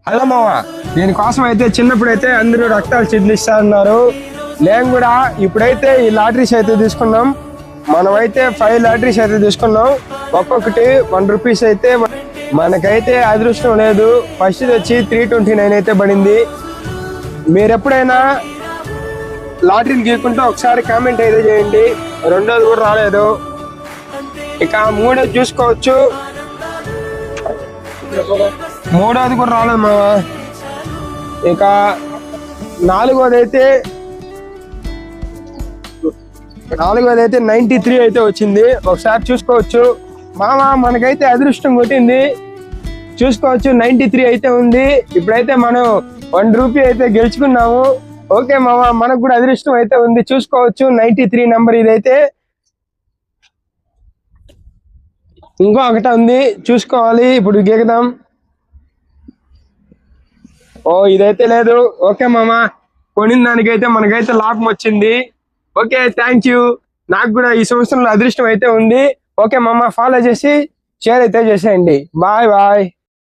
Hello మామ, దీనికోసం అయితే చిన్నప్పుడైతే అందరూ రక్తాలు చెల్లిస్తా ఉన్నారు. నేను కూడా ఇప్పుడైతే ఈ లాటరీస్ అయితే తీసుకున్నాం. మనమైతే 5 లాటరీస్ అయితే తీసుకున్నాం. ఒక్కొక్కటి 1 రూపీస్ అయితే. మనకైతే అదృష్టం లేదు. ఫస్ట్ వచ్చి 329 అయితే పడింది. మీరు ఎప్పుడైనా లాటరీని గీకుంటే ఒకసారి కామెంట్ అయితే చేయండి. రెండోది కూడా రాలేదు. ఇక మూడోది చూసుకోవచ్చు. మూడోది కూడా రాలేదు మామ. ఇక నాలుగోది అయితే 93 అయితే వచ్చింది. ఒకసారి చూసుకోవచ్చు మామ. మనకైతే అదృష్టం కొట్టింది. చూసుకోవచ్చు 93 అయితే ఉంది. ఇప్పుడైతే మనం 1 రూపీ అయితే గెలుచుకున్నాము. ఓకే మామ, మనకు కూడా అదృష్టం అయితే ఉంది. చూసుకోవచ్చు 93 నెంబర్ ఇదైతే. ఇంకో ఒకటి ఉంది, చూసుకోవాలి. ఇప్పుడు గీకుదాం. ఓ ఇదైతే లేదు. ఓకే మామ, కొనిన దానికైతే మనకైతే లాభం వచ్చింది. Okay, thank you. నాకు కూడా ఈ సంవత్సరంలో అదృష్టం అయితే ఉంది. ఓకే మామ, ఫాలో చేసి షేర్ అయితే చేసేయండి. Bye bye.